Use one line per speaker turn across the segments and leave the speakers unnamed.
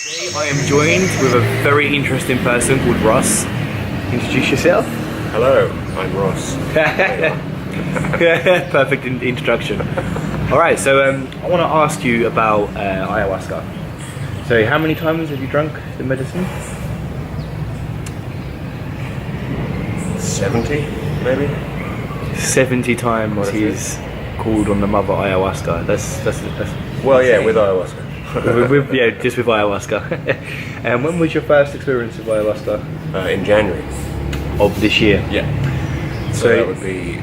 I am joined with a very interesting person called Ross. Introduce yourself.
Hello, I'm Ross.
Perfect introduction. Alright, so I want to ask you about ayahuasca. So how many times have you drunk the medicine?
70, maybe?
70 times he's called on the mother ayahuasca. That's
Well, yeah, with ayahuasca.
yeah, just with ayahuasca. And when was your first experience of ayahuasca?
In January.
Of this year?
Yeah. So that would be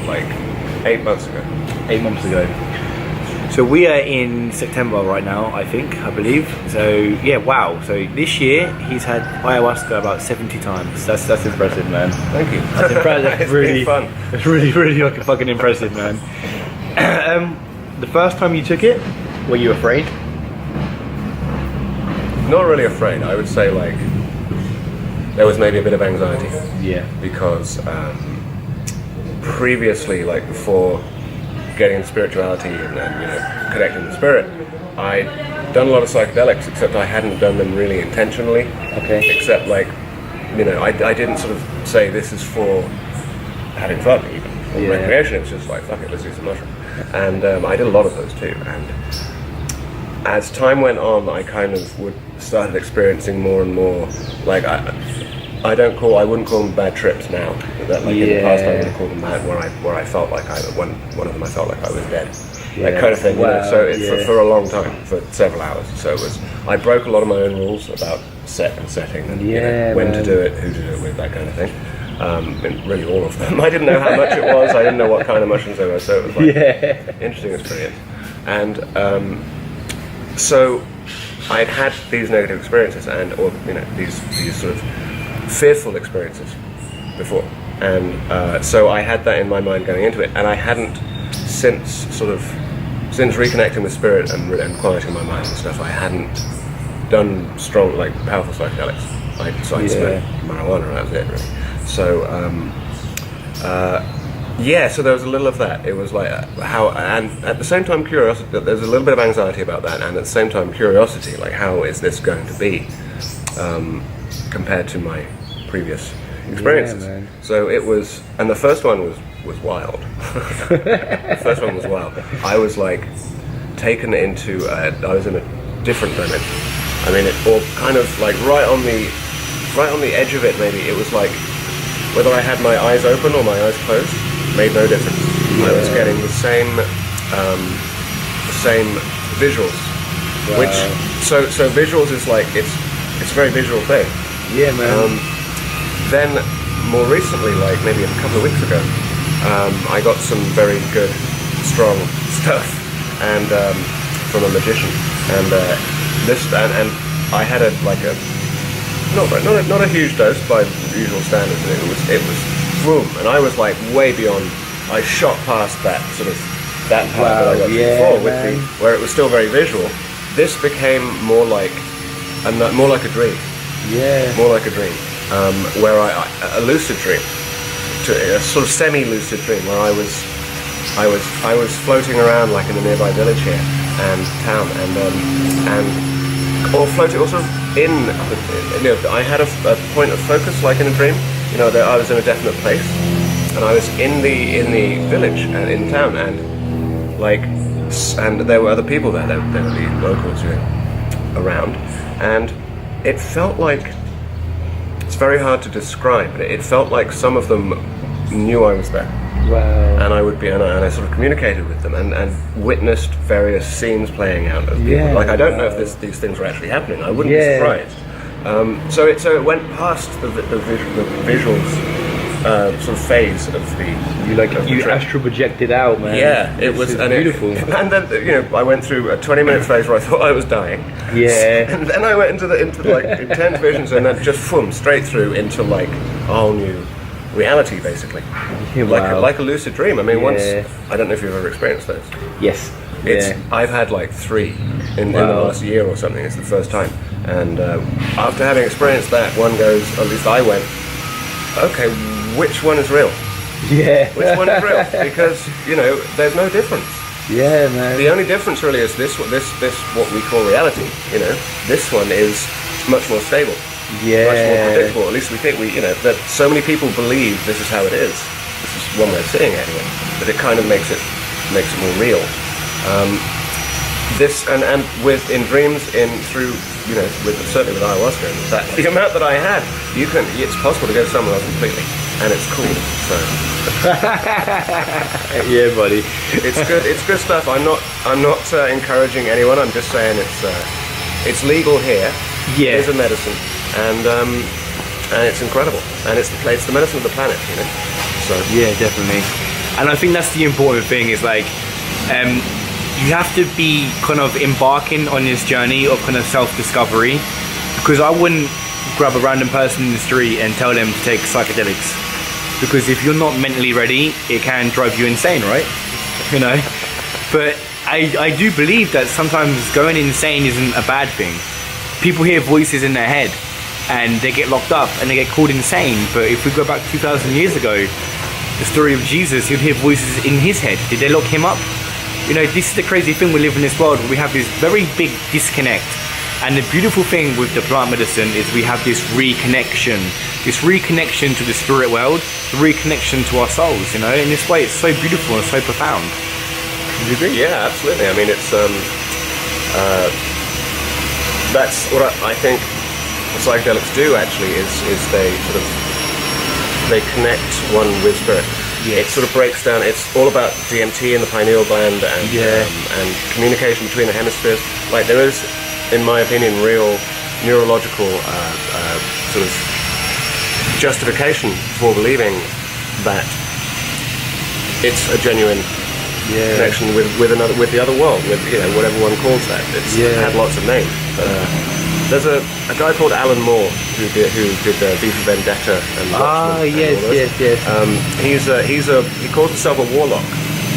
like 8 months ago.
8 months ago. So we are in September right now, I believe. So yeah, wow. So this year he's had ayahuasca about 70 times. That's impressive, man.
Thank you.
That's impressive.
It's
really
been fun.
It's really like fucking impressive, man. The first time you took it, were you afraid?
Not really afraid. I would say like there was maybe a bit of anxiety.
Yeah.
Because previously, like before getting into spirituality and connecting with spirit, I'd done a lot of psychedelics, except I hadn't done them really intentionally.
Okay.
Except like, I didn't sort of say this is for having fun even, or recreation. It's just like, fuck it, let's do some mushroom. And I did a lot of those too. And as time went on, I kind of started experiencing more and more. Like I wouldn't call them bad trips now. That in the past I would have called them bad, where I felt like one of them I felt like I was dead. That kind of thing.
Wow.
So it's for a long time, for several hours. So I broke a lot of my own rules about set and setting, and when to do it, who to do it with, that kind of thing. And really all of them. I didn't know how much it was. I didn't know what kind of mushrooms they were. So it was like interesting experience. And so I'd had these negative experiences or these sort of fearful experiences before, and so I had that in my mind going into it, and I hadn't since reconnecting with spirit and quieting my mind and stuff. I hadn't done strong, like powerful psychedelics. I smoked marijuana, and that was it really. So so there was a little of that. It was like how, and at the same time curiosity. There's a little bit of anxiety about that, and at the same time curiosity, like how is this going to be compared to my previous experiences. So it was, and the first one was wild. The first one was wild. I was like taken into, I was in a different dimension. I mean, it all kind of like right on the edge of it. Maybe it was like whether I had my eyes open or my eyes closed made no difference. I was getting the same visuals. Wow. Which so visuals is like it's a very visual thing.
Yeah, man.
Then, more recently, like maybe a couple of weeks ago, I got some very good, strong stuff, and from a magician, and and I had not a huge dose by usual standards, and it was boom, and I was like way beyond. I shot past that that part that I got before where it was still very visual. This became more like a dream. Yeah. More like a dream. Where a lucid dream, a sort of semi-lucid dream, where I was floating around like in a nearby village here and town, or floating, or sort of I had a point of focus like in a dream. That I was in a definite place, and I was in the village and in town, and there were other people there. There were the locals around, and it felt like. It's very hard to describe, but it felt like some of them knew I was there. Wow. And I would be, and I sort of communicated with them and witnessed various scenes playing out of people. Like I don't know if these things were actually happening. I wouldn't be surprised. So it went past the visuals sort of phase of the.
You astral projected out, man.
Yeah, it was beautiful. And then I went through a 20-minute phase where I thought I was dying. Yeah. And then I went into like intense visions, and then just straight through into like a whole new reality, basically. Like a lucid dream. I mean, once I don't know if you've ever experienced those.
Yes.
I've had like 3 in the last year or something. It's the first time, and after having experienced that, one goes. At least I went. Okay, which one is real? Yeah. Which one is real? Because there's no difference.
Yeah, man.
The only difference really is this what we call reality. You know, this one is much more stable, much more predictable. At least we think that so many people believe this is how it is. This is one way of seeing it anyway. But it kind of makes it more real. This and in dreams through certainly with ayahuasca, that the amount that I had, it's possible to go somewhere else completely, and it's cool. So
yeah, buddy.
It's good stuff. I'm not encouraging anyone. I'm just saying it's legal here.
Yeah.
It's a medicine, and it's incredible, and it's the medicine of the planet. So
yeah, definitely. And I think that's the important thing is like. You have to be kind of embarking on this journey of kind of self-discovery, because I wouldn't grab a random person in the street and tell them to take psychedelics, because if you're not mentally ready, it can drive you insane, right? But I do believe that sometimes going insane isn't a bad thing. People hear voices in their head and they get locked up and they get called insane. But if we go back 2,000 years ago, the story of Jesus, he'd hear voices in his head. Did they lock him up? This is the crazy thing. We live in this world where we have this very big disconnect. And the beautiful thing with the plant medicine is we have this reconnection to the spirit world, the reconnection to our souls, In this way, it's so beautiful and so profound. Do you agree?
Yeah, absolutely. I mean, it's that's what I think what psychedelics do actually is they connect one with spirit.
Yeah.
It sort of breaks down. It's all about DMT in the pineal gland and communication between the hemispheres. Like there is, in my opinion, real neurological sort of justification for believing that it's a genuine connection with the other world, with whatever one calls that. It's had lots of names. There's a guy called Alan Moore who did V for Vendetta and Watchmen. Yes. He calls himself a warlock.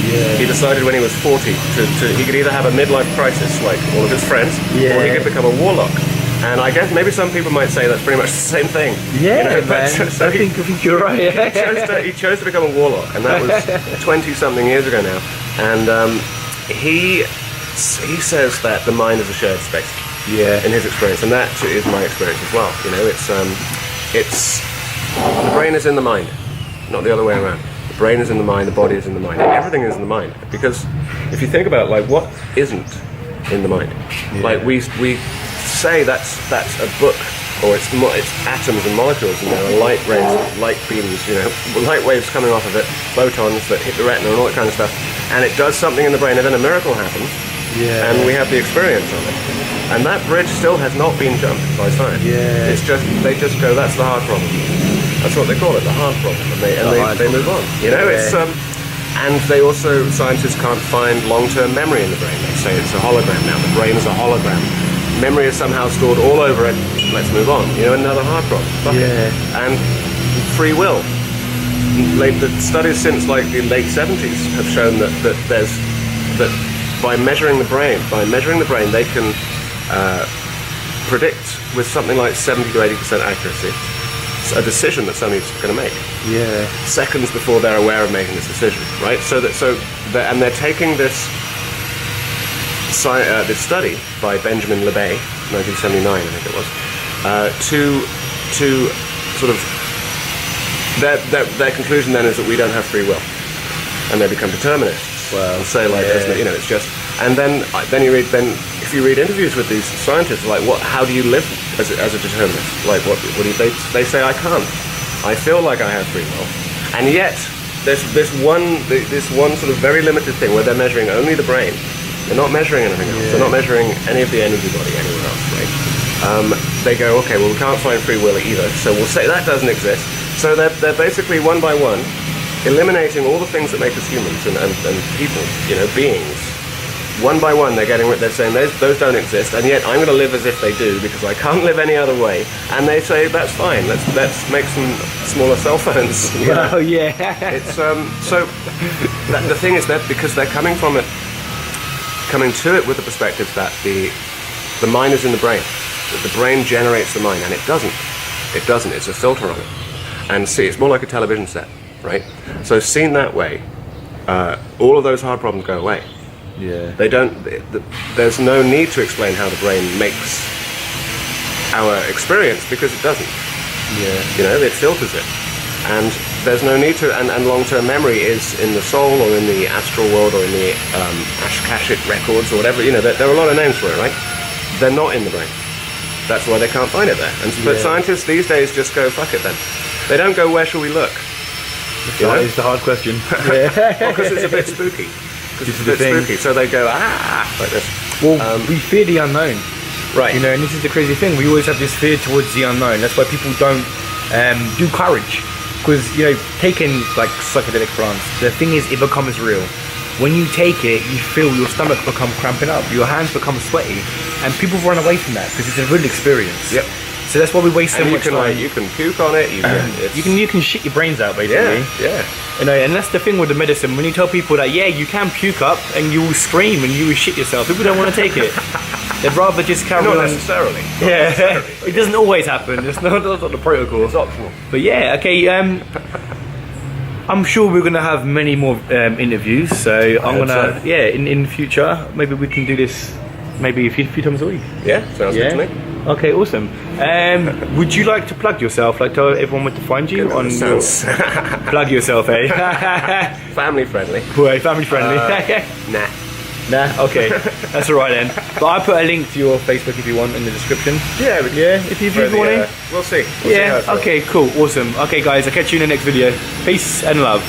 Yeah.
He decided when he was 40 he could either have a midlife crisis like all of his friends, or he could become a warlock. And I guess maybe some people might say that's pretty much the same thing.
Yeah, man.
So
I think you're right.
He chose to become a warlock, and that was 20-something years ago now. And he says that the mind is a shared space.
Yeah.
In his experience, and that is my experience as well. It's the brain is in the mind, not the other way around. The brain is in the mind, the body is in the mind, everything is in the mind. Because if you think about it, like what isn't in the mind? Yeah. Like we say that's a book, or it's atoms and molecules, and there are light beams, light waves coming off of it, photons that hit the retina and all that kind of stuff, and it does something in the brain, and then a miracle happens. Yeah. And we have the experience of it. And that bridge still has not been jumped by science. Yeah. They just go, that's the hard problem. That's what they call it, the hard problem. And they move on. It's and they also, scientists can't find long-term memory in the brain. They say it's a hologram now. The brain is a hologram. Memory is somehow stored all over it. Let's move on. Another hard problem. And free will. The studies since like the late 70s have shown that by measuring the brain, they can predict with something like 70 to 80% accuracy a decision that somebody's going to make. Yeah. Seconds before they're aware of making this decision, right? And they're taking this study by Benjamin LeBay, 1979, I think it was, to sort of their conclusion then is that we don't have free will, and they become determinists. And say it's just, and then if you read interviews with these scientists, like how do you live as a determinist? Like what do they say? I can't. I feel like I have free will, and yet there's this one sort of very limited thing where they're measuring only the brain. They're not measuring anything else. They're not measuring any of the energy body anywhere else. Right? They go, okay, well we can't find free will either, so we'll say that doesn't exist. So they're basically one by one eliminating all the things that make us humans and people, beings. One by one, they're saying those don't exist, and yet I'm going to live as if they do because I can't live any other way. And they say that's fine. Let's make some smaller cell phones.
Oh yeah.
It's so the thing is that because they're coming to it with the perspective that the mind is in the brain, that the brain generates the mind, and it doesn't. It doesn't. It's a filter on it, and see, it's more like a television set. Right? So seen that way, all of those hard problems go away.
Yeah.
They don't. There's no need to explain how the brain makes our experience because it doesn't.
Yeah.
You know, it filters it, and there's no need to. And long-term memory is in the soul, or in the astral world, or in the Akashic records, or whatever. You know, there are a lot of names for it, right? They're not in the brain. That's why they can't find it there. But scientists these days just go, fuck it then. They don't go, where shall we look?
That is the hard question.
Because it's a bit spooky.
This is the thing.
Spooky. So they go, like this.
Well, we fear the unknown.
Right.
You know, and this is the crazy thing. We always have this fear towards the unknown. That's why people don't do courage. Because, you know, taking like psychedelic plants, the thing is, it becomes real. When you take it, you feel your stomach become cramping up, your hands become sweaty, and people run away from that because it's a real experience.
Yep.
So that's why we waste so much time.
You can puke on it.
You can shit your brains out, basically.
Yeah.
You know, and that's the thing with the medicine. When you tell people that, yeah, you can puke up and you will scream and you will shit yourself, people don't want to take it. They'd rather just carry on.
Not necessarily.
It doesn't always happen. It's not the protocol.
It's optional.
But yeah, okay. I'm sure we're going to have many more interviews. So I'm going to, in the future, maybe we can do this maybe a few times a week.
Yeah, sounds good to me.
Okay, awesome. Would you like to plug yourself? Like, tell everyone where to find you on your... Plug yourself, eh?
Family friendly.
Well, family friendly.
Nah.
Okay, that's all right then. But I put a link to your Facebook if you want in the description.
Yeah,
if you want it.
We'll see.
Okay, cool, awesome. Okay, guys, I'll catch you in the next video. Peace and love.